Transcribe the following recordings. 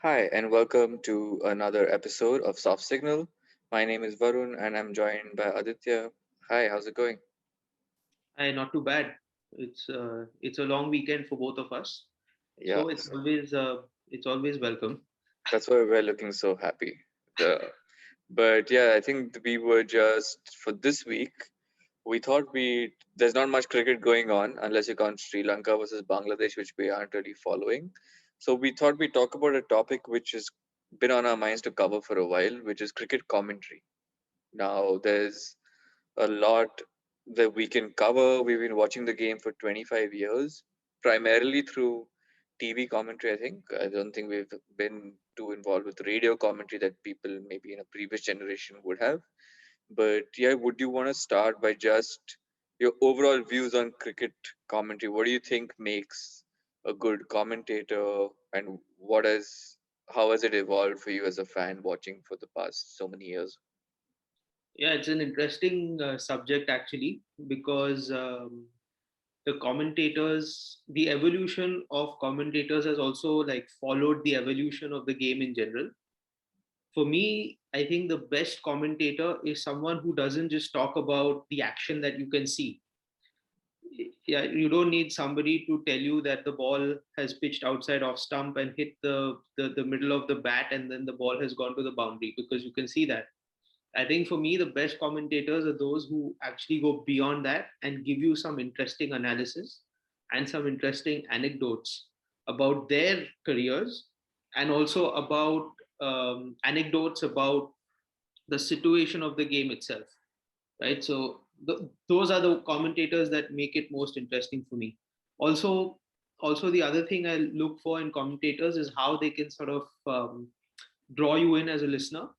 Hi, and welcome to another episode of Soft Signal. My name is Varun, and I'm joined by Aditya. Hi, how's it going? Hi, not too bad. It's a long weekend for both of us, Yeah, so it's always welcome. that's why we're looking so happy. But yeah, I think we were just for this week. We thought there's not much cricket going on unless you count Sri Lanka versus Bangladesh, which we aren't really following. So we thought we'd talk about a topic which has been on our minds to cover for a while, which is cricket commentary. Now, there's a lot that we can cover. We've been watching the game for 25 years, primarily through TV commentary, I think. I don't think we've been too involved with radio commentary that people maybe in a previous generation would have. But yeah, would you want to start by just your overall views on cricket commentary? What do you think makes a good commentator, and how has it evolved for you as a fan watching for the past so many years? Yeah, it's an interesting subject actually because the evolution of commentators has also like followed the evolution of the game in general. For me, I think the best commentator is someone who doesn't just talk about the action that you can see. Yeah, you don't need somebody to tell you that the ball has pitched outside off stump and hit the middle of the bat and then the ball has gone to the boundary because you can see that. I think for me, the best commentators are those who actually go beyond that and give you some interesting analysis and some interesting anecdotes about their careers and also about anecdotes about the situation of the game itself, right? So those are the commentators that make it most interesting for me. Also, also the other thing I look for in commentators is how they can sort of draw you in as a listener.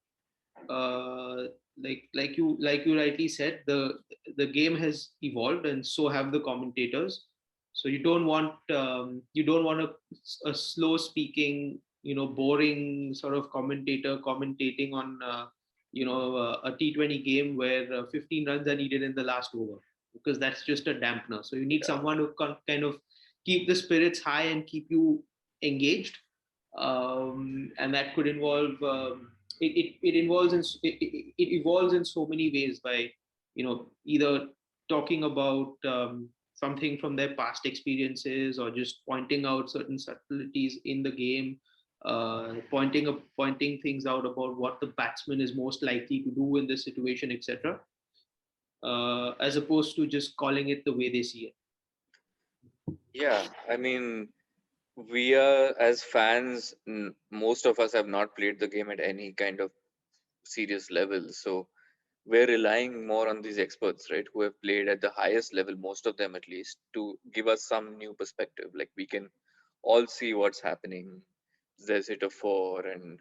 Uh, like you rightly said, the game has evolved, and so have the commentators. So you don't want a slow speaking, boring sort of commentator commentating on a T20 game where 15 runs are needed in the last over, because that's just a dampener. So you need Yeah. someone who can kind of keep the spirits high and keep you engaged, and that could involve it involves it evolves in so many ways by either talking about something from their past experiences or just pointing out certain subtleties in the game, pointing things out about what the batsman is most likely to do in this situation, etc., as opposed to just calling it the way they see it. Yeah, I mean, we are as fans, most of us have not played the game at any kind of serious level. So we're relying more on these experts, right, who have played at the highest level, most of them at least, to give us some new perspective. Like we can all see what's happening. There's hit a four, and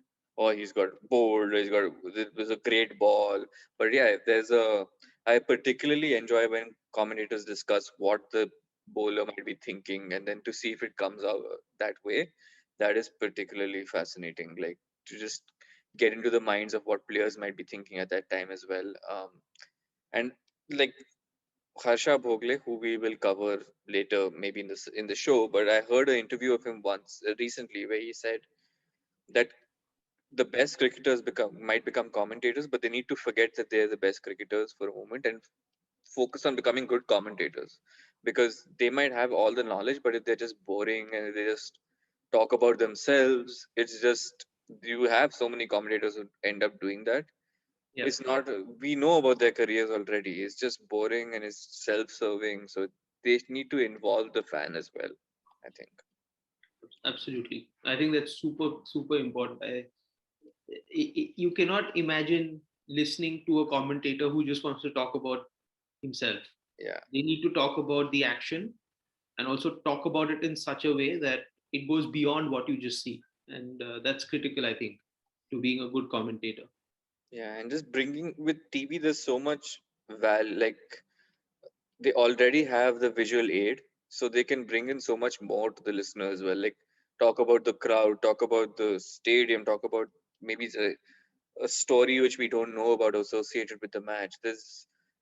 he's got bowled. It was a great ball. But yeah, I particularly enjoy when commentators discuss what the bowler might be thinking, and then to see if it comes out that way. That is particularly fascinating. Like to just get into the minds of what players might be thinking at that time as well. And like Harsha Bhogle, who we will cover later, maybe in the show, but I heard an interview of him once recently where he said that the best cricketers might become commentators, but they need to forget that they're the best cricketers for a moment and focus on becoming good commentators, because they might have all the knowledge, but if they're just boring and they just talk about themselves, it's just you have so many commentators who end up doing that. Yeah, It's not We know about their careers already. It's just boring and it's self-serving, so they need to involve the fan as well, I think. absolutely. I think that's super super important. You cannot imagine listening to a commentator who just wants to talk about himself. Yeah. They need to talk about the action and also talk about it in such a way that it goes beyond what you just see. And that's critical, I think, to being a good commentator. Yeah, and just bringing with TV, there's so much like they already have the visual aid, so they can bring in so much more to the listener as well. Like talk about the crowd, talk about the stadium, talk about maybe a story which we don't know about associated with the match.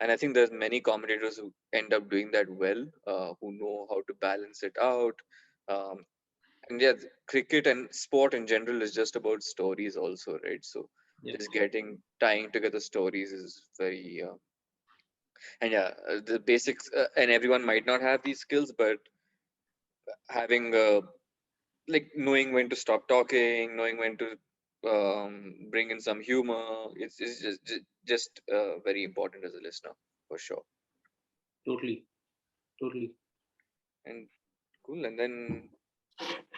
And I think there's many commentators who end up doing that well, who know how to balance it out. Um, And yeah, cricket and sport in general is just about stories also, right? So Yeah, just getting tying together stories is very and yeah, the basics, and everyone might not have these skills, but having like knowing when to stop talking, knowing when to bring in some humor, it's just very important as a listener for sure. totally, totally. And cool. And then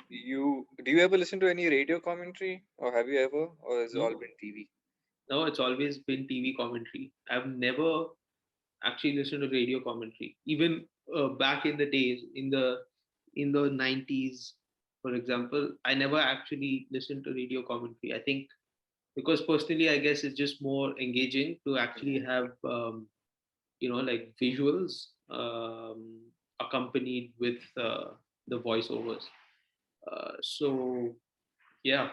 you do you ever listen to any radio commentary, or have you ever, or has it all No, been TV? no, it's always been TV commentary. I've never actually listened to radio commentary. Even back in the days, in the 90s, for example, I never actually listened to radio commentary. I think because personally, I guess it's just more engaging to actually Mhm. have like visuals accompanied with the voiceovers. So yeah,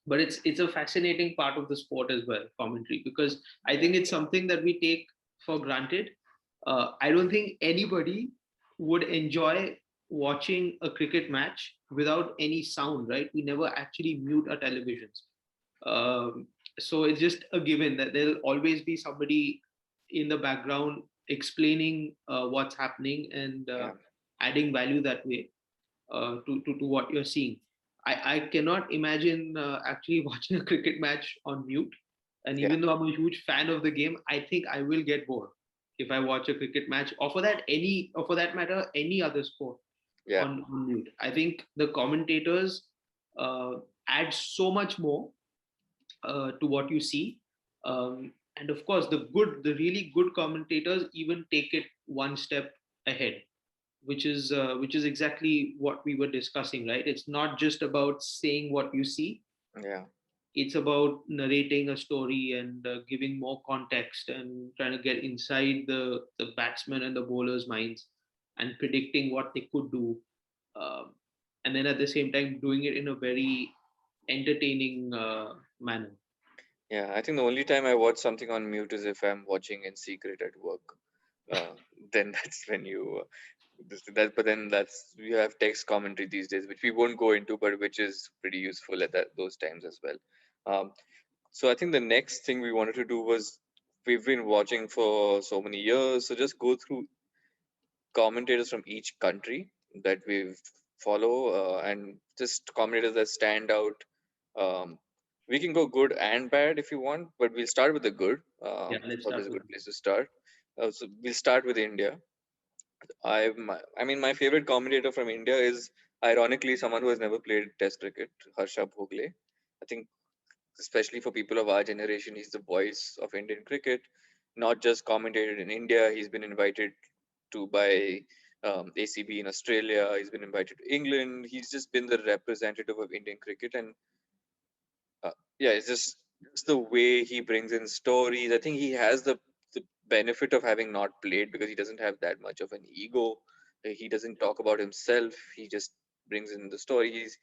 but it's a fascinating part of the sport as well, commentary, because I Yeah, think it's something that we take for granted. I don't think anybody would enjoy watching a cricket match without any sound, right? We never actually mute our televisions. um, so it's just a given that there'll always be somebody in the background explaining what's happening and yeah, adding value that way to what you're seeing. I cannot imagine actually watching a cricket match on mute. And yeah, even though I'm a huge fan of the game, I think I will get bored if I watch a cricket match, or for that matter, any other sport yeah, on mute. I think the commentators uh, add so much more to what you see. And of course, the really good commentators even take it one step ahead, which is exactly what we were discussing, right? It's not just about saying what you see; yeah. it's about narrating a story and giving more context and trying to get inside the batsman and the bowler's minds and predicting what they could do, um, and then at the same time doing it in a very entertaining manner. Yeah, I think the only time I watch something on mute is if I'm watching in secret at work. Uh, then that's when you but then that's you have text commentary these days, which we won't go into, but which is pretty useful at those times as well. Um, so I think the next thing we wanted to do was we've been watching for so many years, so just go through commentators from each country that we follow, and just commentators that stand out. Um, we can go good and bad if you want, but we'll start with the good. Yeah, let's It's always start a with good place to start. So we'll start with India. I mean, my favorite commentator from India is ironically someone who has never played Test cricket, Harsha Bhogle. I think, especially for people of our generation, he's the voice of Indian cricket. Not just commentated in India, he's been invited to by ACB in Australia. He's been invited to England. He's just been the representative of Indian cricket, and yeah, it's just the way he brings in stories. I think he has the benefit of having not played because he doesn't have that much of an ego. He doesn't talk about himself. He just brings in the story. He's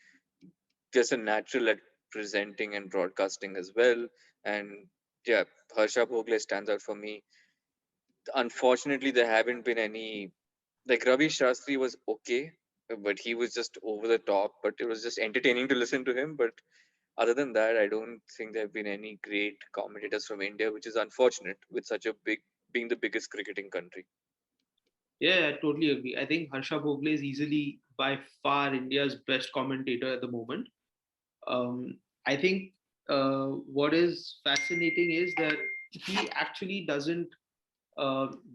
just a natural at presenting and broadcasting as well. And yeah, Harsha Bhogle stands out for me. Unfortunately, there haven't been any, like Ravi Shastri was okay, but he was just over the top. But it was just entertaining to listen to him. But other than that, I don't think there have been any great commentators from India, which is unfortunate with such a big being the biggest cricketing country. Yeah, I totally agree. I think Harsha Bhogle is easily by far India's best commentator at the moment. I think what is fascinating is that he actually doesn't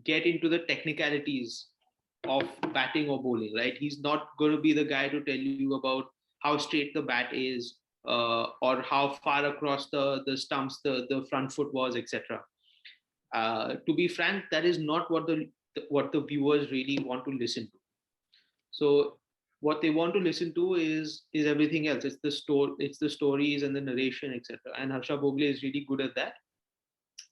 get into the technicalities of batting or bowling, right? He's not going to be the guy to tell you about how straight the bat is, or how far across the stumps the front foot was, etc. To be frank, that is not what the viewers really want to listen to. So what they want to listen to is everything else. It's the stories and the narration, etc. And Harsha Bhogle is really good at that.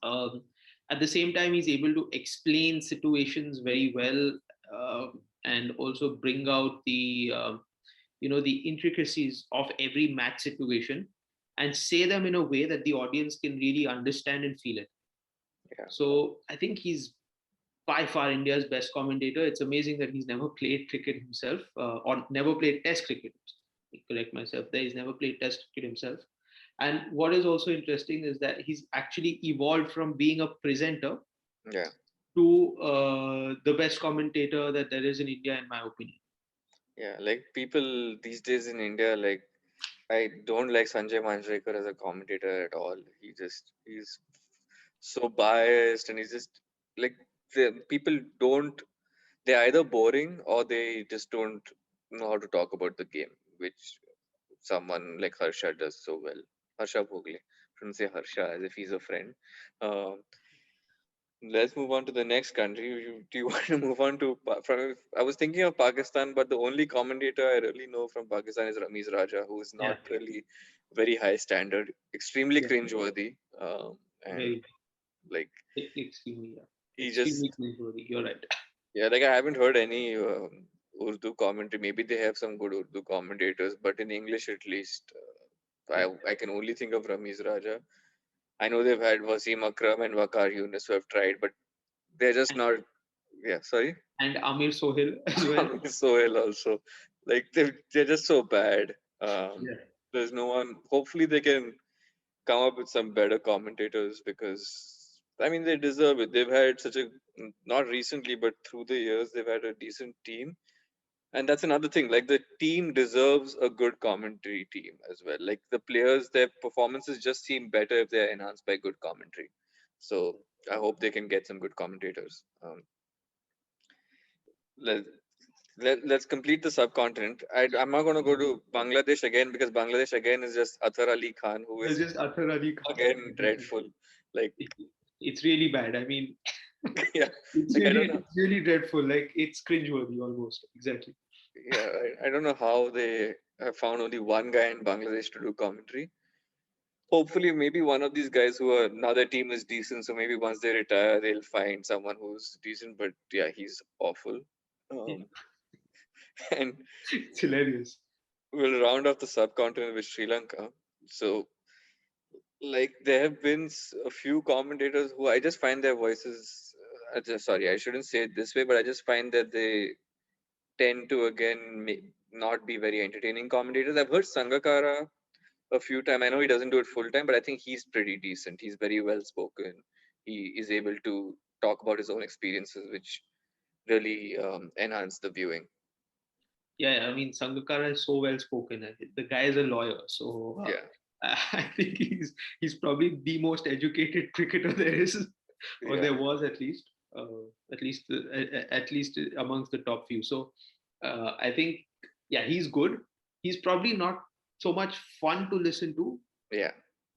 um, at the same time, he's able to explain situations very well, uh, and also bring out the intricacies of every match situation and say them in a way that the audience can really understand and feel it. Yeah, So I think he's by far India's best commentator. It's amazing that he's never played cricket himself, or never played Test cricket. correct myself there. He's never played Test cricket himself. And what is also interesting is that he's actually evolved from being a presenter Yeah, to the best commentator that there is in India, in my opinion. yeah. Like people these days in India, like I don't like Sanjay Manjrekar as a commentator at all. He's so biased, and he's just like people don't. They're either boring or they just don't know how to talk about the game, which someone like Harsha does so well. Harsha Bhogle. Shouldn't say Harsha as if he's a friend. Um, let's move on to the next country. Do you want to move on to from? I was thinking of Pakistan, but the only commentator I really know from Pakistan is Ramiz Raja, who is Yeah, not really very high standard, extremely yeah, cringeworthy, and very like extremely, yeah, he extremely just cringeworthy. You're right. yeah, like I haven't heard any Urdu commentary. Maybe they have some good Urdu commentators, but in English at least, Yeah, I can only think of Ramiz Raja. I know they've had Wasim Akram and Waqar Yunus who have tried, but they're just and, not. Yeah, sorry. and Amir Sohail as well. Sohail also. Like they're just so bad. Um, Yeah, there's no one. Hopefully they can come up with some better commentators because I mean they deserve it. They've had such a not recently but through the years they've had a decent team, and that's another thing. Like the team deserves a good commentary team as well. Like the players, their performances just seem better if they're enhanced by good commentary. So I hope they can get some good commentators. Let, let's complete the subcontinent. I'm not going to go to Bangladesh again because Bangladesh again is just Athar Ali Khan, who it's is just Athar Ali Khan. again dreadful. Like, It, it's really bad. I mean, yeah, like I don't know. it's really dreadful. Like it's cringeworthy almost. Exactly. Yeah, I don't know how they have found only one guy in Bangladesh to do commentary. Hopefully, maybe one of these guys who are now their team is decent, so maybe once they retire, they'll find someone who's decent. But yeah, he's awful. Yeah. Um, and It's hilarious. we'll round off the subcontinent with Sri Lanka. So like there have been a few commentators who I just find their voices. Sorry, I shouldn't say it this way, but I just find that they tend to again not be very entertaining commentators. I've heard Sangakara a few times. I know he doesn't do it full time, but I think he's pretty decent. He's very well spoken. He is able to talk about his own experiences, which really enhance the viewing. Yeah, I mean, Sangakkara is so well spoken. The guy is a lawyer, so Yeah, I think he's probably the most educated cricketer there is, or yeah, there was at least amongst the top few. So I think, yeah, he's good. He's probably not so much fun to listen to, yeah,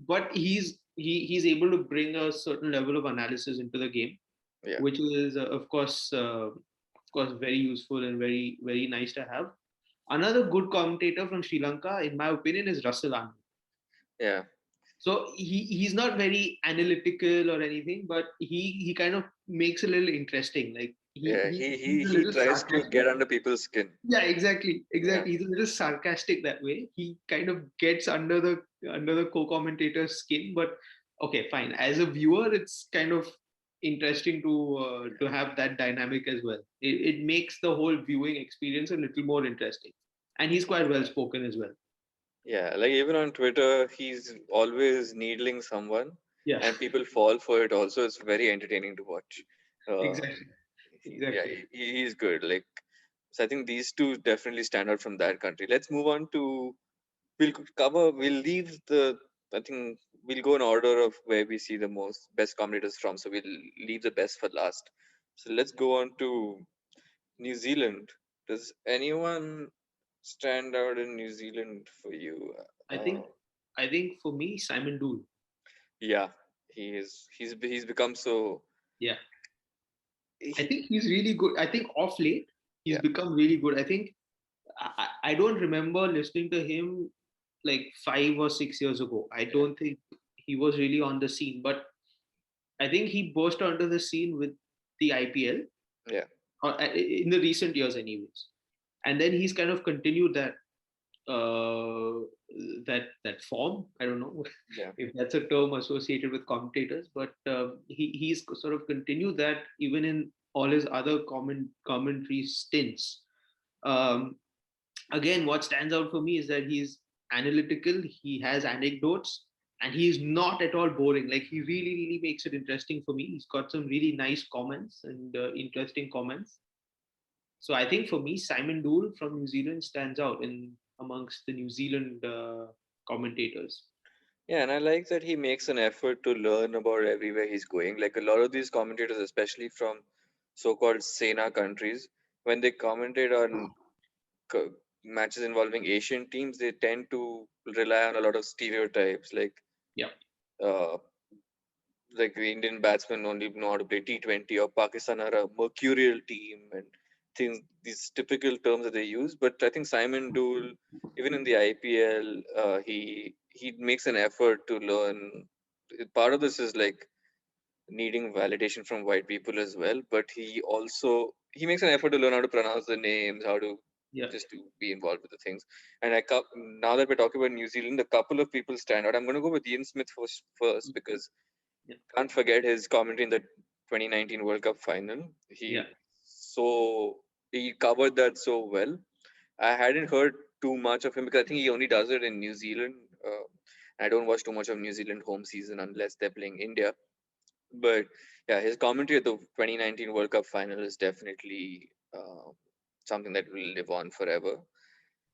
but he's able to bring a certain level of analysis into the game, yeah, which is of course very useful and very nice to have. Another good commentator from Sri Lanka, in my opinion, is Russell Anand. yeah, So he's not very analytical or anything, but he kind of makes it a little interesting. Like yeah. he's a He little tries to sarcastic. get under people's skin. Yeah, exactly, Yeah, exactly. He's a little sarcastic that way. He kind of gets under the co-commentator's skin. But okay, fine. As a viewer, it's kind of interesting to have that dynamic as well. It makes the whole viewing experience a little more interesting. And he's quite well spoken as well. yeah. Like even on Twitter, he's always needling someone, Yeah, and people fall for it. Also, it's very entertaining to watch. Uh, exactly, exactly. he's good. Like, so I think these two definitely stand out from that country. Let's move on to. We'll leave the. I think we'll go in order of where we see the most best commentators from. So we'll leave the best for last. So let's go on to New Zealand. Does anyone stand out in New Zealand for you? I think I think for me, Simon Dool. Yeah, he is. He's become so. Yeah, I He, think he's really good. I think off late he's yeah, become really good. I think I don't remember listening to him like 5 or 6 years ago. I yeah, don't think he was really on the scene, but I think he burst onto the scene with the IPL yeah, or in the recent years, anyways. And then he's kind of continued uh, that form. I don't know yeah, if that's a term associated with commentators, but he's sort of continued that even in all his other commentary stints. Um, again, what stands out for me is that he's analytical, he has anecdotes, and he's not at all boring. Like, he really, really makes it interesting for me. He's got some really nice comments and interesting comments. So I think for me, Simon Dool from New Zealand stands out in amongst the New Zealand commentators. Yeah, and I like that he makes an effort to learn about everywhere he's going. Like a lot of these commentators, especially from so-called Sena countries, when they commentate on matches involving Asian teams, they tend to rely on a lot of stereotypes, Yeah, uh, like the Indian batsmen only know how to play T20, or Pakistan are a mercurial team, and things, these typical terms that they use. But I think Simon Dool, even in the IPL, he makes an effort to learn. Part of this is like needing validation from white people as well, but he makes an effort to learn how to pronounce the names, how to yeah, just to be involved with the things. And now that we're talking about New Zealand, a couple of people stand out. I'm going to go with Ian Smith first because yeah, can't forget his commentary in the 2019 World Cup final. yeah. So he covered that so well. I hadn't heard too much of him because I think he only does it in New Zealand. I don't watch too much of New Zealand home season unless they're playing India. But yeah, his commentary at the 2019 World Cup final is definitely something that will live on forever.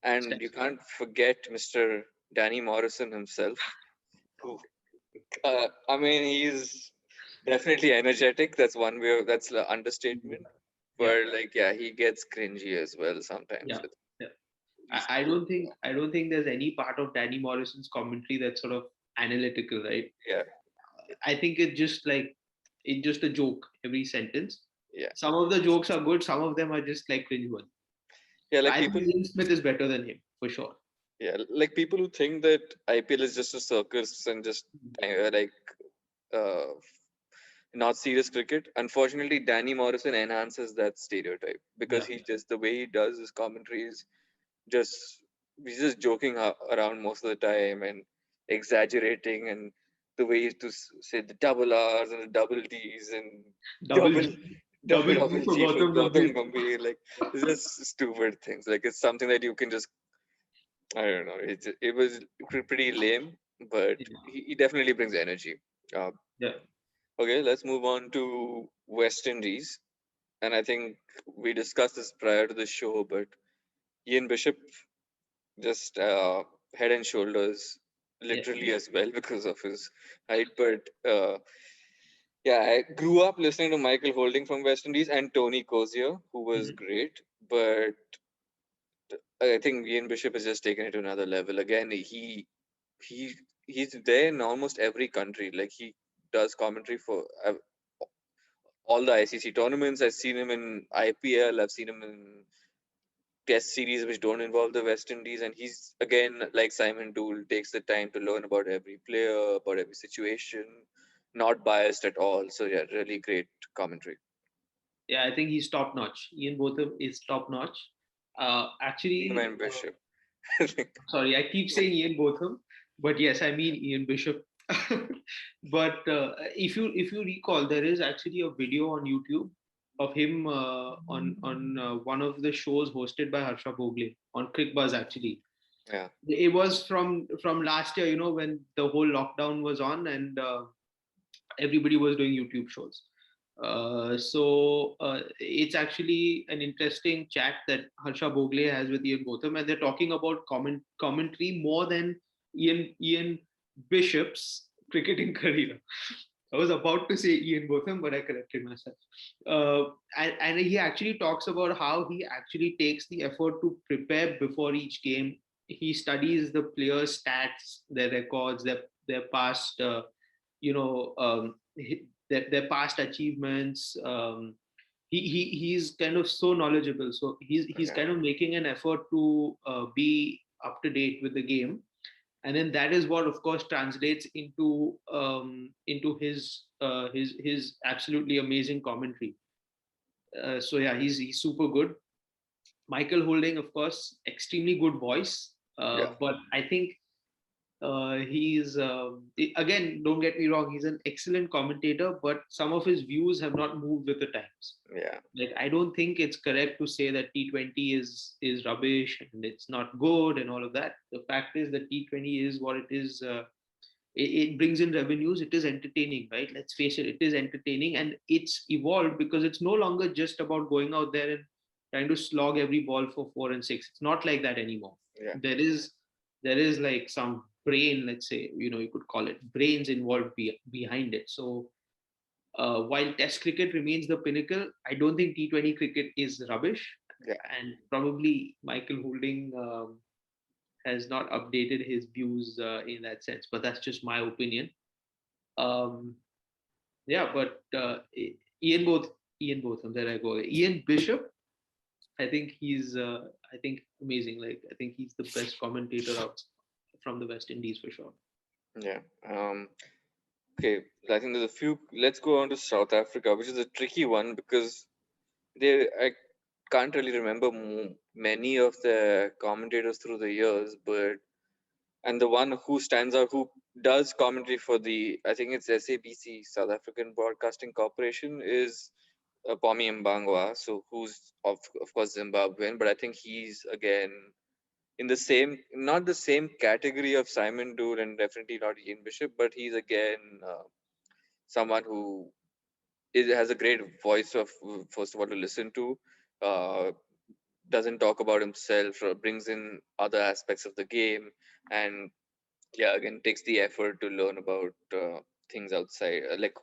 And you can't forget Mr. Danny Morrison himself, who I mean, he's definitely energetic. That's one way. That's the understatement. Yeah, But like, yeah, he gets cringy as well sometimes. yeah, yeah. He's I don't think there's any part of Danny Morrison's commentary that's sort of analytical, right? yeah, I think it's just a joke every sentence. yeah, Some of the jokes are good, some of them are just like cringe ones. yeah. So Like I think people, Ian Smith is better than him for sure. yeah, like people who think that IPL is just a circus and just like uh, not serious cricket. Unfortunately, Danny Morrison enhances that stereotype because Yeah, he just the way he does his commentary is just he's just joking around most of the time and exaggerating, and the way he used to say the double R's and the double D's and double double G, double G double for G for Gautam Gautam Gambhir. Gambhir. Like it's just stupid things. Like it's something that you can just I don't know. It was pretty lame, but Yeah, he definitely brings energy. Uh, yeah, okay, let's move on to West Indies, and I think we discussed this prior to the show, but Ian Bishop just head and shoulders yeah. literally as well because of his height. But yeah, I grew up listening to Michael Holding from West Indies and Tony Cozier, who was Mhm. great. But I think Ian Bishop has just taken it to another level. Again, he he's there in almost every country. Like he does commentary for all the ICC tournaments. I've seen him in IPL. I've seen him in test series which don't involve the West Indies, and he's again like Simon Dool takes the time to learn about every player, about every situation, not biased at all. So yeah, really great commentary. Yeah, I think he's top notch. Ian Botham is top notch. Him Actually, and Bishop. sorry, I keep saying Ian Botham, but yes, I mean Ian Bishop. But if you recall, there is actually a video on YouTube of him on one of the shows hosted by Harsha Bhogle on CrickBuzz. Actually, Yeah, it was from last year, you know, when the whole lockdown was on and everybody was doing YouTube shows. So it's actually an interesting chat that Harsha Bhogle has with Ian Botham, and they're talking about commentary more than Ian Bishop's cricketing career. I was about to say Ian Botham, but I corrected myself. And he actually talks about how he actually takes the effort to prepare before each game. He studies the players' stats, their records, their past, their past achievements. He's kind of so knowledgeable. So he's yeah, kind of making an effort to be up to date with the game, and then that is what of course translates into his absolutely amazing commentary. So yeah, he's super good. Michael Holding, of course, extremely good voice, yeah, but I think Again, don't get me wrong, he's an excellent commentator, but some of his views have not moved with the times. Yeah, Like, I don't think it's correct to say that T20 is rubbish and it's not good and all of that. The fact is that T20 is what it is. It brings in revenues. It is entertaining, right? Let's face it, it is entertaining, and it's evolved because it's no longer just about going out there and trying to slog every ball for 4 and 6. It's not like that anymore. yeah, There is like some brain, let's say, you could call it brains involved behind it. So while Test cricket remains the pinnacle, I don't think T20 cricket is rubbish. yeah. And probably Michael Holding has not updated his views in that sense, but that's just my opinion. Um, yeah, but Ian both Ian Botham, there I go. Ian Bishop, I think amazing. Like, I think he's the best commentator out from the West Indies for sure. Yeah. Okay, I think there's a few. Let's go on to South Africa, which is a tricky one because I can't really remember many of the commentators through the years, but and the one who stands out, who does commentary for the, I think it's SABC, South African Broadcasting Corporation, is Pomi Mbangwa. So who's of course Zimbabwean, but I think he's again in the same, not the same category of Simon Dude, and definitely not Ian Bishop, but he's again someone who has a great voice of, first of all, to listen to. Uh, doesn't talk about himself, or brings in other aspects of the game, and yeah, again takes the effort to learn about things outside, like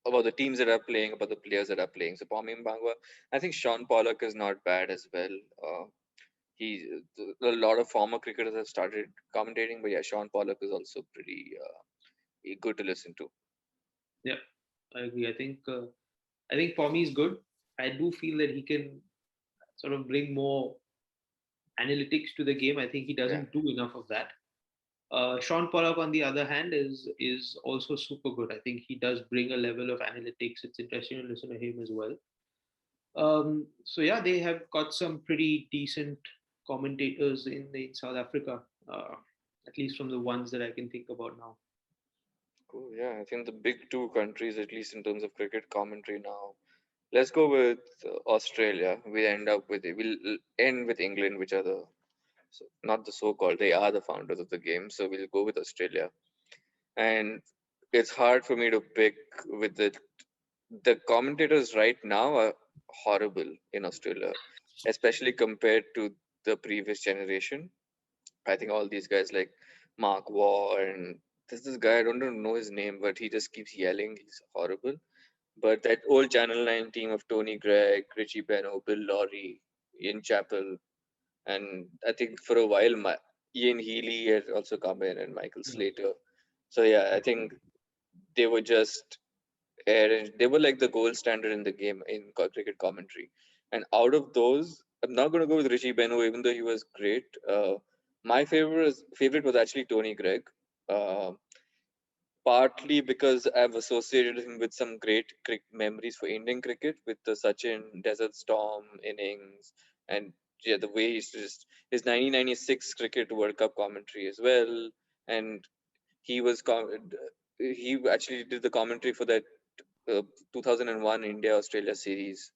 about the teams that are playing, about the players that are playing. So Pami Mbangwa, I think Sean Pollock is not bad as well. He A lot of former cricketers have started commentating, but yeah, Sean Pollock is also pretty good to listen to. Yeah, I agree. I think Pommy is good. I do feel that he can sort of bring more analytics to the game. I think he Yeah, doesn't do enough of that. Sean Pollock, on the other hand, is also super good. I think he does bring a level of analytics. It's interesting to listen to him as well. So yeah, they have got some pretty decent commentators in South Africa, at least from the ones that I can think about now. cool. Yeah, I think the big two countries, at least in terms of cricket commentary now. Let's go with Australia. We'll end with England, which are not the so-called, they are the founders of the game. So we'll go with Australia. And it's hard for me to pick with the commentators right now are horrible in Australia, especially compared to the previous generation. I think all these guys like Mark Waugh, and there's this guy, I don't know his name, but he just keeps yelling. He's horrible. But that old Channel 9 team of Tony Gregg, Richie Beno, Bill Lawry, Ian Chappell, and I think for a while Ian Healy had also come in, and Michael Yeah, Slater. So yeah, I think they were just they were like the gold standard in the game in cricket commentary. And out of those, I'm not going to go with Richie Beno, even though he was great. My favorite was actually Tony Gregg. Uh, Partly because I've associated him with some great memories for Indian cricket, with the Sachin Desert Storm innings, and yeah, the way he's just his 1996 Cricket World Cup commentary as well. And he was he actually did the commentary for that 2001 India Australia series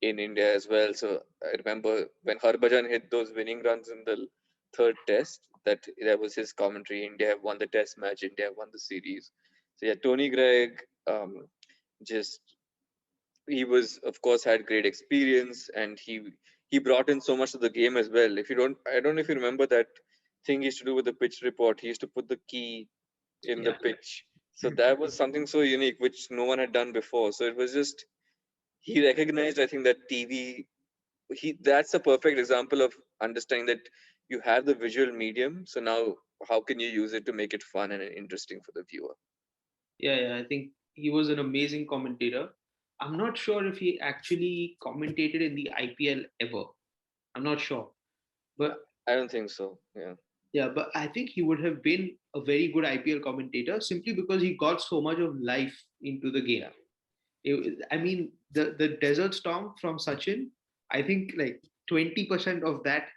in India as well. So I remember when Harbhajan hit those winning runs in the third test, that was his commentary. India have won the test match. India have won the series. So yeah, Tony Gregg, just he was, of course, had great experience, and he brought in so much to the game as well. If you don't, I don't know if you remember that thing he used to do with the pitch report. He used to put the key in the yeah, pitch. So that was something so unique, which no one had done before. So it was just, he recognized, I think, that TV, that's a perfect example of understanding that you have the visual medium. So now how can you use it to make it fun and interesting for the viewer? yeah. I think he was an amazing commentator. I'm not sure if he actually commentated in the IPL ever. I'm not sure, but I don't think so. Yeah. yeah, but I think he would have been a very good IPL commentator simply because he got so much of life into the game. Yeah. I mean, the Desert Storm from Sachin, I think like 20% of that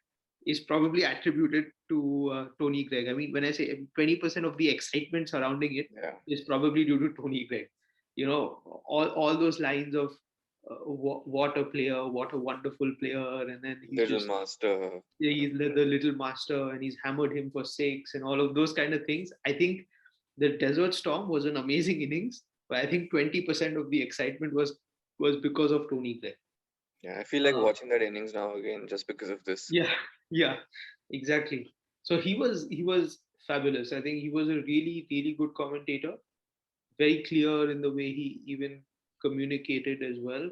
is probably attributed to Tony Gregg. I mean, when I say 20% of the excitement surrounding it Yeah. is probably due to Tony Gregg. You know, all those lines of what a player, what a wonderful player, and then he's Little just Master. he's the little master, and he's hammered him for six, and all of those kind of things. I think the Desert Storm was an amazing innings, but I think 20% of the excitement was because of Tony Gregg. Yeah, I feel like Uh, watching that innings now again just because of this. yeah, yeah, exactly. So he was fabulous. I think he was a really good commentator, very clear in the way he even communicated as well.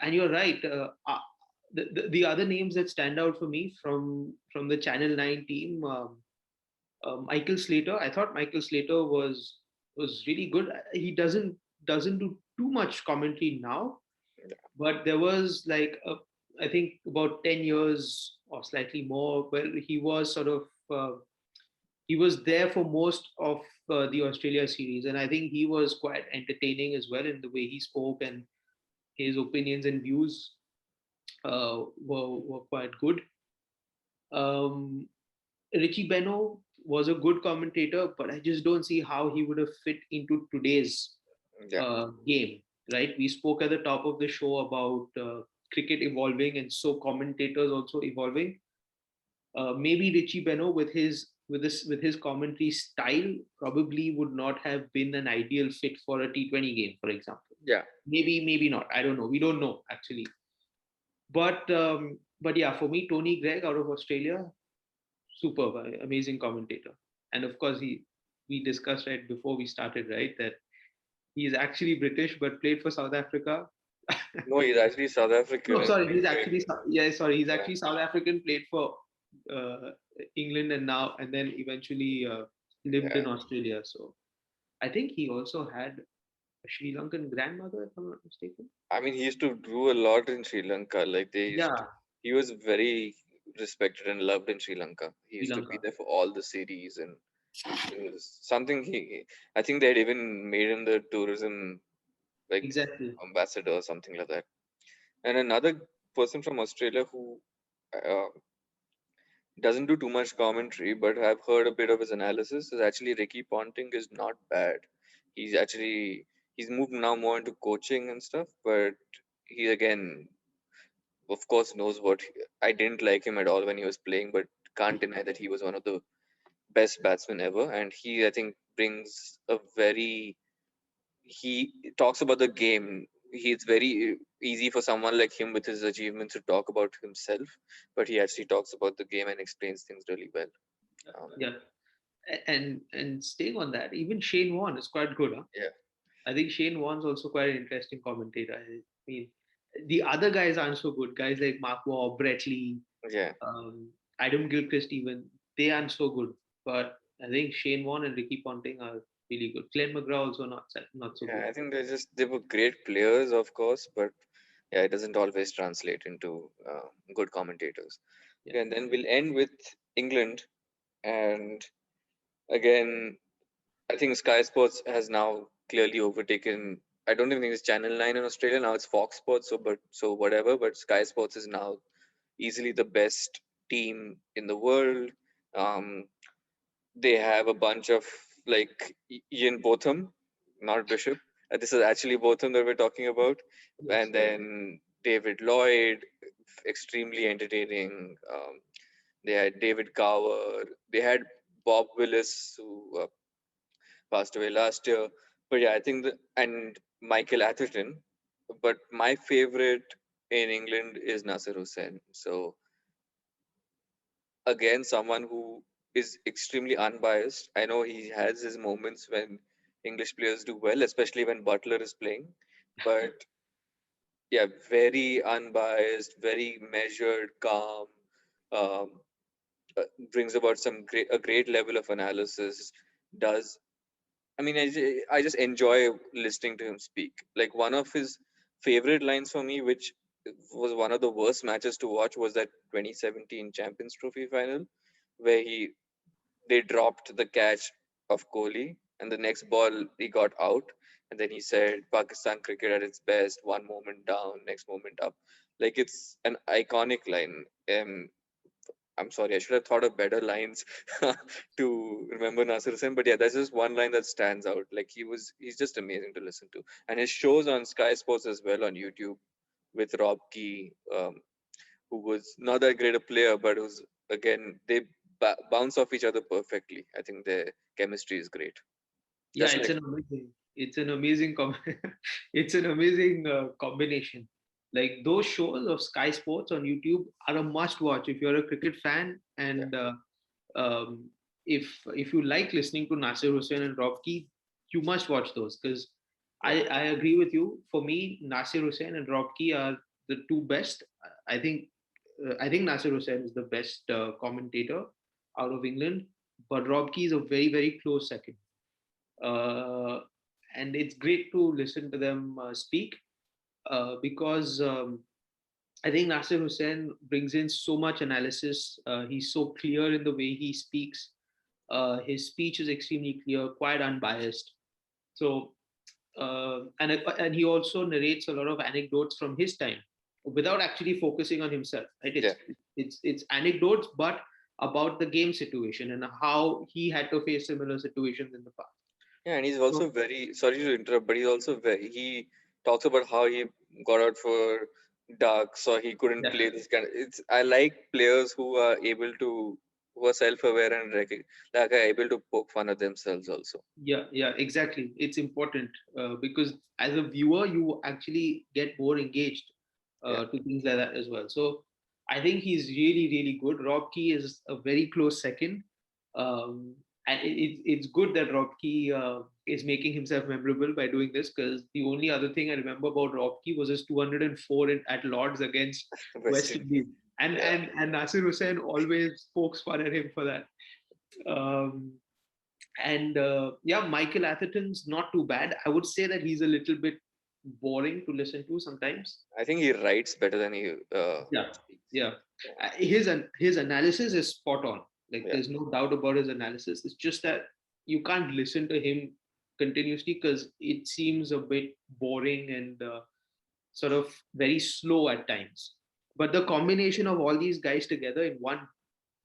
And you're right. The other names that stand out for me from the Channel 9 team, Michael Slater. I thought Michael Slater was really good. He doesn't do too much commentary now, but there was like I think about 10 years or slightly more where he was sort of he was there for most of the Australia series, and I think he was quite entertaining as well in the way he spoke, and his opinions and views were quite good. Um, Richie Beno was a good commentator, but I just don't see how he would have fit into today's Yeah. game. Right? We spoke at the top of the show about cricket evolving, and so commentators also evolving. Maybe Richie Beno with his commentary style probably would not have been an ideal fit for a T20 game, for example. Yeah. Maybe not. I don't know. We don't know actually. But yeah, for me, Tony Gregg out of Australia, superb, amazing commentator. And of course, we discussed right before we started, right, that he is actually British but played for South Africa. No, he's actually South No, African and sorry, he's played. actually yeah, sorry, he's Yeah. actually South African, played for uh, England, and then eventually lived Yeah. in Australia. So I think he also had a Sri Lankan grandmother, if I'm not mistaken. I mean, he used to do a lot in Sri Lanka. Like Yeah, he was very respected and loved in Sri Lanka. He Sri used to be Lanka. there for all the series, and it was something I think they had even made him the tourism like Exactly. ambassador or something like that. And another person from Australia who uh, doesn't do too much commentary, but I've heard a bit of his analysis. Is actually Ricky Ponting is not bad. He's actually he's moved now more into coaching and stuff, but he again, of course, knows what. I didn't like him at all when he was playing, but can't deny that he was one of the best batsmen ever. And he, I think, brings a very he talks about the game. It's very easy for someone like him with his achievements to talk about himself, but he actually talks about the game and explains things really well. Um, Yeah. And staying on that, even Shane Warne is quite good. Huh? yeah, I think Shane Warne's also quite an interesting commentator. I mean, the other guys aren't so good. Guys like Mark Waugh, Brett Lee, yeah, Adam Gilchrist, even they aren't so good. But I think Shane Warne and Ricky Ponting are really good. Glenn McGrath also not so yeah. good. I think they were great players, of course, but yeah, it doesn't always translate into good commentators. Yeah, Okay, and then we'll end with England, and again, I think Sky Sports has now clearly overtaken. I don't even think it's Channel 9 in Australia now. It's Fox Sports. So whatever. But Sky Sports is now easily the best team in the world. Um, they have a bunch of like Ian Botham, not Bishop. This is actually Botham that we're talking about, yes, and then David Lloyd, extremely entertaining. They had David Gower. They had Bob Willis, who passed away last year. But yeah, I think and Michael Atherton. But my favorite in England is Nasser Hussain. So again, someone who is extremely unbiased. I know he has his moments when English players do well, especially when Butler is playing. But yeah, very unbiased, very measured, calm. Um, brings about a great level of analysis. Does I mean, I just enjoy listening to him speak. Like one of his favorite lines for me, which was one of the worst matches to watch, was that 2017 Champions Trophy final, where they dropped the catch of Kohli, and the next ball he got out, and then he said, "Pakistan cricket at its best, one moment down, next moment up." Like it's an iconic line. I'm sorry, I should have thought of better lines to remember Nasir Hussain. But yeah, that's just one line that stands out. Like he's just amazing to listen to, and his shows on Sky Sports as well on YouTube with Rob Key, who was not that great a player, but who's again they bounce off each other perfectly. I think their chemistry is great. Yeah, Just like it's an amazing it's an amazing combination. Like those shows of Sky Sports on YouTube are a must watch if you're a cricket fan, yeah, and um, if you like listening to Nasir Hussain and Rob Key, you must watch those, because yeah, I agree with you. For me, Nasir Hussain and Rob Key are the two best. I think I think Nasir Hussain is the best commentator out of England, but Rob Key is a very close second. uh, and it's great to listen to them speak, because I think Nasir Hussain brings in so much analysis. He's so clear in the way he speaks. His speech is extremely clear, quite unbiased. So, and he also narrates a lot of anecdotes from his time without actually focusing on himself. Right? yeah, It's anecdotes, but about the game situation and how he had to face similar situations in the past. yeah. And he's So, also very sorry to interrupt, but he's also very he talks about how he got out for ducks or he couldn't yeah. play this kind of. It's I like players who are able to who are self-aware and like are able to poke fun at themselves also. Yeah, exactly. It's important, because as a viewer, you actually get more engaged Yeah, to things like that as well. So I think he's really good. Rob Key is a very close second, and it's good that Rob Key is making himself memorable by doing this, because the only other thing I remember about Rob Key was his 204 at Lords against West West Indies. Indies, and Yeah, Nasir Hussain always pokes fun at him for that. Um, and yeah, Michael Atherton's not too bad. I would say that he's a little bit boring to listen to sometimes. I think he writes better than he Yeah, speaks. yeah. Yeah, His analysis is spot on. Like yeah, there's no doubt about his analysis. It's just that you can't listen to him continuously because it seems a bit boring and sort of very slow at times. But the combination of all these guys together in one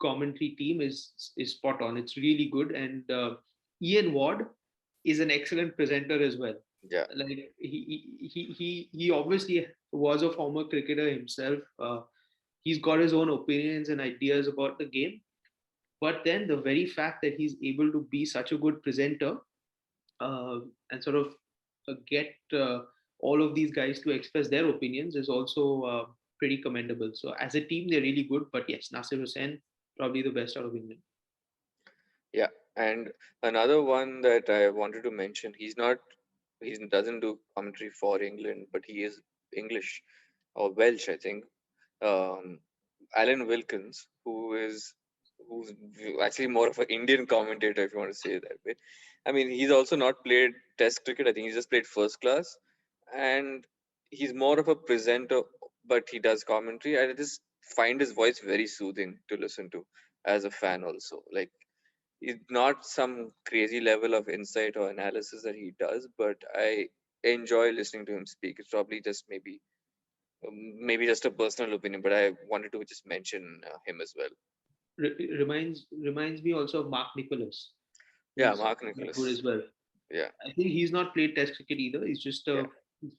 commentary team is spot on. It's really good, and Ian Ward is an excellent presenter as well. yeah. Like he obviously was a former cricketer himself. He's got his own opinions and ideas about the game, but then the very fact that he's able to be such a good presenter, uh, and sort of get all of these guys to express their opinions is also pretty commendable. So as a team, they're really good. But yes, Nasir Hussain probably the best out of England. Yeah, and another one that I wanted to mention, he doesn't do commentary for England, but he is English or Welsh, I think. Um, Alan Wilkins, who's actually more of an Indian commentator, if you want to say it that way. I mean, he's also not played Test cricket. I think he's just played first class, and he's more of a presenter, but he does commentary. I just find his voice very soothing to listen to as a fan. Also, like it's not some crazy level of insight or analysis that he does, but I enjoy listening to him speak. It's probably just maybe just a personal opinion, but I wanted to just mention him as well. Reminds me also of Mark Nicholas, Yeah, who's Mark quite good Nicholas. as well. Yeah, I think he's not played Test cricket either. yeah, He's played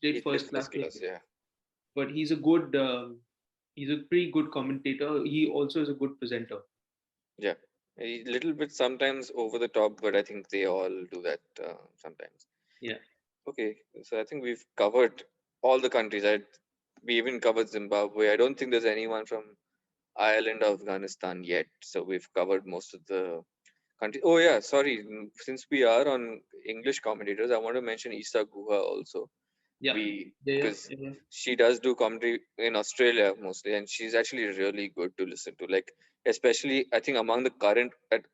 he played first class first class. cricket, Yeah, but he's a pretty good commentator. He also is a good presenter. yeah, a little bit sometimes over the top, but I think they all do that sometimes. Yeah. Okay, so I think we've covered all the countries. We even covered Zimbabwe. I don't think there's anyone from Ireland or Afghanistan yet. So we've covered most of the country. Oh yeah, sorry. Since we are on English commentators, I want to mention Isa Guha also. Yeah. We Yeah. because Yeah. she does do commentary in Australia mostly, and she's actually really good to listen to. Like especially, I think among the current at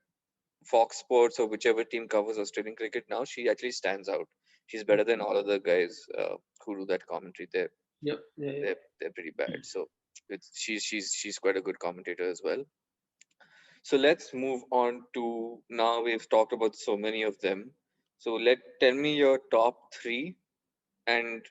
Fox Sports or whichever team covers Australian cricket now, she actually stands out. She's better than all other guys who do that commentary. Yeah. Yeah. Yeah. They're pretty bad. So she's quite a good commentator as well. So let's move on to now we've talked about so many of them. So tell me your top three, and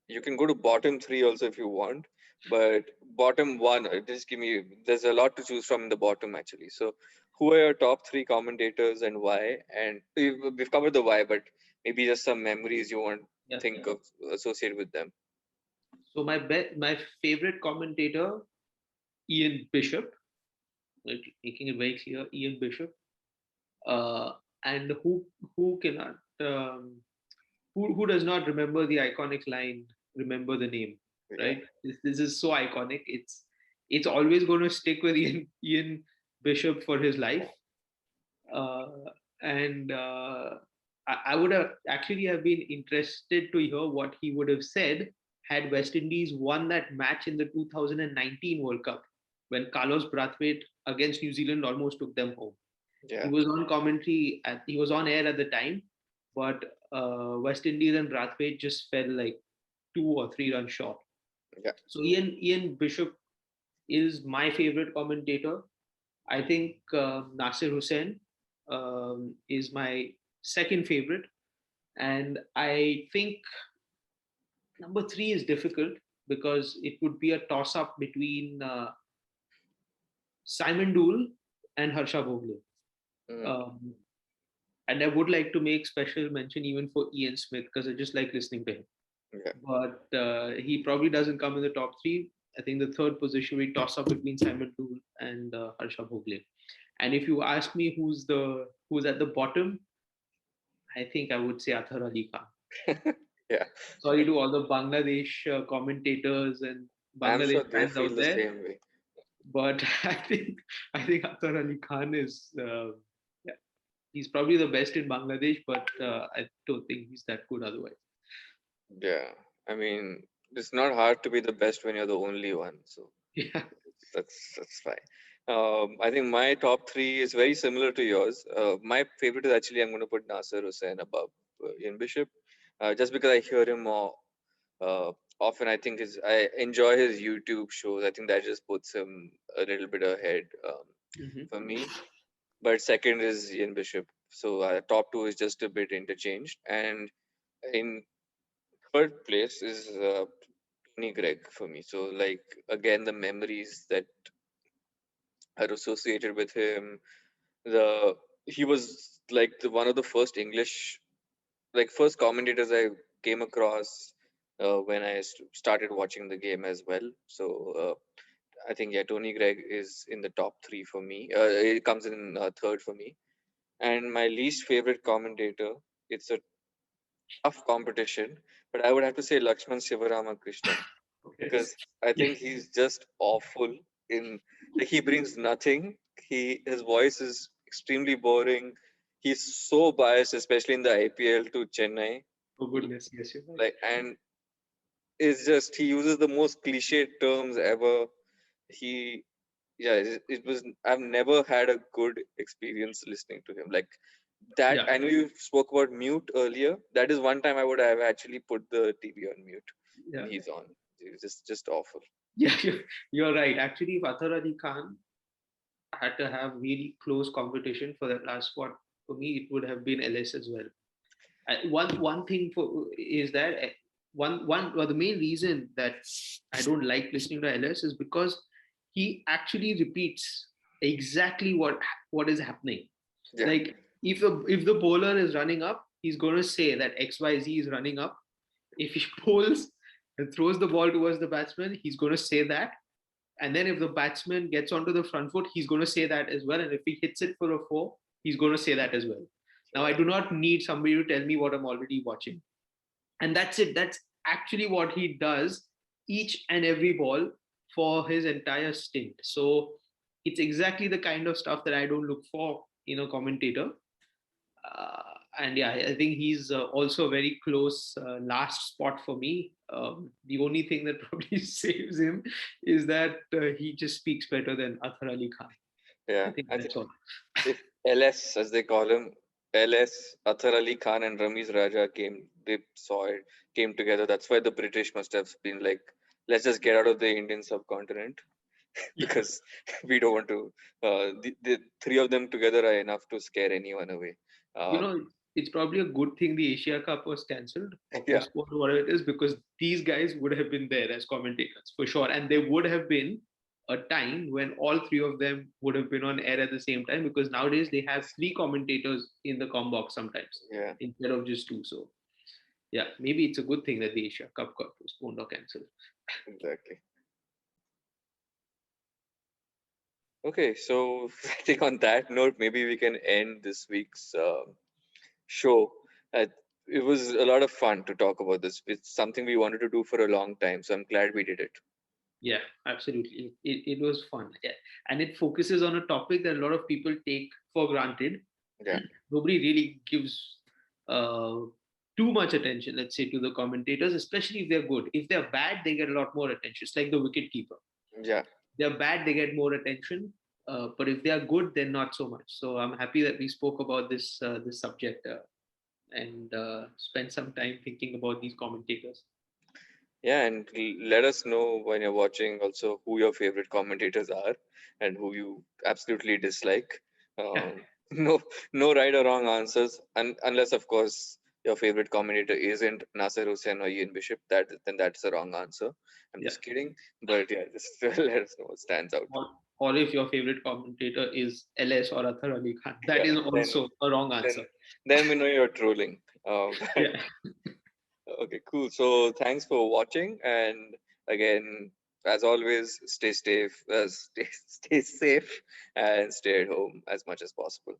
you can go to bottom three also if you want. But bottom one, just give me. There's a lot to choose from in the bottom actually. So, who are your top three commentators and why? And we've covered the why, but maybe just some memories you want Yeah. think of associated with them. So my favorite commentator, Ian Bishop, like, making it very clear, Ian Bishop. Uh, and who cannot who does not remember the iconic line, "Remember the name," Yeah, right? This is so iconic. It's always going to stick with Ian Bishop for his life. uh, and I would have actually have been interested to hear what he would have said had West Indies won that match in the 2019 World Cup when Carlos Brathwaite against New Zealand almost took them home. He yeah, was on commentary, he was on air at the time, but West Indies and Brathwaite just fell like 2 or 3 runs short. yeah. So Ian Bishop is my favorite commentator. I think Nasir Hussain is my second favorite, and I think number three is difficult because it would be a toss up between Simon Dool and Harsha Bhogle. Mm, Um, and I would like to make special mention even for Ian Smith because I just like listening to him. yeah. But he probably doesn't come in the top three. I think the third position we toss up between Simon Dool and Harsha Bhogle. And if you ask me who's at the bottom, I think I would say Athar Ali Khan. Yeah, Sorry to all the Bangladesh commentators and I'm Bangladesh sure they fans feel out the there, same way. but I think Athar Ali Khan is yeah, he's probably the best in Bangladesh, but I don't think he's that good otherwise. Yeah, I mean, it's not hard to be the best when you're the only one. So Yeah. that's fine. I think my top three is very similar to yours. My favorite is actually I'm going to put Nasser Hussain above Ian Bishop, just because I hear him more uh, often. I enjoy his YouTube shows. I think that just puts him a little bit ahead Mhm. for me. But second is Ian Bishop. So top two is just a bit interchanged, and in third place is Tony Gregg for me. So like again, the memories that are associated with him. The He was like one of the first English, like first commentators I came across when I started watching the game as well. So I think yeah, Tony Gregg is in the top three for me. It comes in third for me. And my least favorite commentator, it's a tough competition, but I would have to say Lakshman Sivaramakrishnan, Okay. because I Yeah. think he's just awful in, like, he brings nothing. His voice is extremely boring. He's so biased, especially in the IPL, to Chennai. Oh goodness, yes, you're right. Like, and it's just he uses the most cliche terms ever. He Yeah, it was, I've never had a good experience listening to him. Like that, Yeah. I know you spoke about mute earlier. That is one time I would have actually put the TV on mute when Yeah. he's on. It's just awful. Yeah, you're right. Actually, if Athar Ali Khan had to have really close competition for that last spot, for me, it would have been LS as well. One thing is that well, the main reason that I don't like listening to LS is because he actually repeats exactly what is happening. Yeah, Like if the bowler is running up, he's going to say that XYZ is running up. If he bowls and throws the ball towards the batsman, he's going to say that. And then if the batsman gets onto the front foot, he's going to say that as well. And if he hits it for a four, he's going to say that as well. Now, I yeah, do not need somebody to tell me what I'm already watching. And that's it. That's actually what he does each and every ball for his entire stint. So it's exactly the kind of stuff that I don't look for in a commentator. And yeah, I think he's also a very close last spot for me. The only thing that probably saves him is that he just speaks better than Athar Ali Khan. yeah. I think I think that's all. if LS, as they call him, LS, Athar Ali Khan and Ramiz Raja came together. That's why the British must have been like, let's just get out of the Indian subcontinent Yeah. because we don't want to. The three of them together are enough to scare anyone away. You Um, know, it's probably a good thing the Asia Cup was cancelled or Yeah, postponed, whatever it is, because these guys would have been there as commentators for sure, and there would have been a time when all three of them would have been on air at the same time, because nowadays they have three commentators in the com box sometimes yeah, instead of just two. So yeah, maybe it's a good thing that the Asia Cup got postponed or cancelled. exactly. Okay, so I think on that note, maybe we can end this week's show. Uh, it was a lot of fun to talk about this. It's something we wanted to do for a long time, so I'm glad we did it. Yeah, absolutely. It was fun. Yeah. And it focuses on a topic that a lot of people take for granted. Yeah, Nobody really gives uh, too much attention, let's say, to the commentators, especially if they're good. If they're bad, they get a lot more attention. It's like the wicket keeper. yeah, They're bad, they get more attention. But if they are good, then not so much. So I'm happy that we spoke about this subject and spent some time thinking about these commentators. yeah. And let us know when you're watching also who your favorite commentators are and who you absolutely dislike. Yeah, No, no right or wrong answers, unless of course your favorite commentator isn't Nasser Hussain or Ian Bishop. That then that's the wrong answer. I'm yeah. just kidding, but yeah, just let us know what stands out. Or if your favorite commentator is LS or Athar Ali Khan, that Yeah, is also a wrong then answer. then we know you're trolling. But Yeah, okay, cool. So thanks for watching, and again, as always, stay safe, stay safe, and stay at home as much as possible.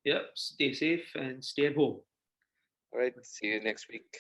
yeah. Stay safe and stay at home. All right, see you next week.